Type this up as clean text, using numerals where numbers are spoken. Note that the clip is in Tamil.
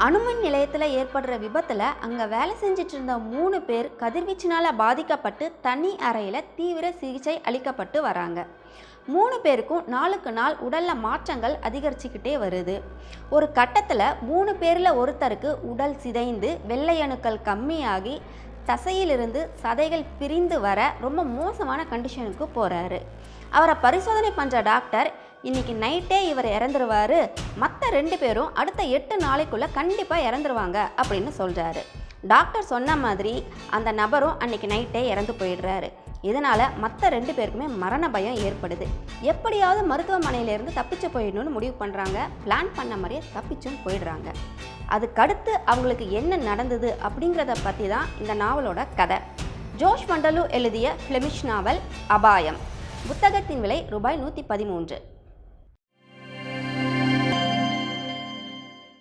அணுமின் நிலையத்தில் ஏற்படுற விபத்தில் அங்கே வேலை செஞ்சிட்டு இருந்த 3 பேர் கதிர்வீச்சினால் பாதிக்கப்பட்டு தனி அறையில் தீவிர சிகிச்சை அளிக்கப்பட்டு வராங்க. 3 பேருக்கும் நாளுக்கு நாள் உடலில் மாற்றங்கள் அதிகரிச்சுக்கிட்டே வருது. ஒரு கட்டத்தில் 3 பேரில் ஒருத்தருக்கு உடல் சிதைந்து வெள்ளை அணுக்கள் கம்மியாகி தசையிலிருந்து சதைகள் பிரிந்து வர ரொம்ப மோசமான கண்டிஷனுக்கு போகிறாரு. அவரை பரிசோதனை பண்ணுற டாக்டர் இன்னைக்கு நைட்டே இவர் இறந்துருவார், மற்ற 2 பேரும் அடுத்த 8 நாளைக்குள்ளே கண்டிப்பாக இறந்துருவாங்க அப்படின்னு சொல்கிறாரு. டாக்டர் சொன்ன மாதிரி அந்த நபரும் அன்னைக்கு நைட்டே இறந்து போயிடுறாரு. இதனால் மற்ற 2 பேருக்குமே மரண பயம் ஏற்படுது. எப்படியாவது மருத்துவமனையிலேருந்து தப்பிச்சு போயிடணும்னு முடிவு பண்ணுறாங்க. பிளான் பண்ண மாதிரியே தப்பிச்சும் போயிடுறாங்க. அதுக்கடுத்து அவங்களுக்கு என்ன நடந்தது அப்படிங்கிறத பற்றி தான் இந்த நாவலோட கதை. ஜோஷ் மண்டலு எழுதிய ஃப்ளெமிஷ் நாவல் அபாயம். புத்தகத்தின் விலை ரூபாய் 113.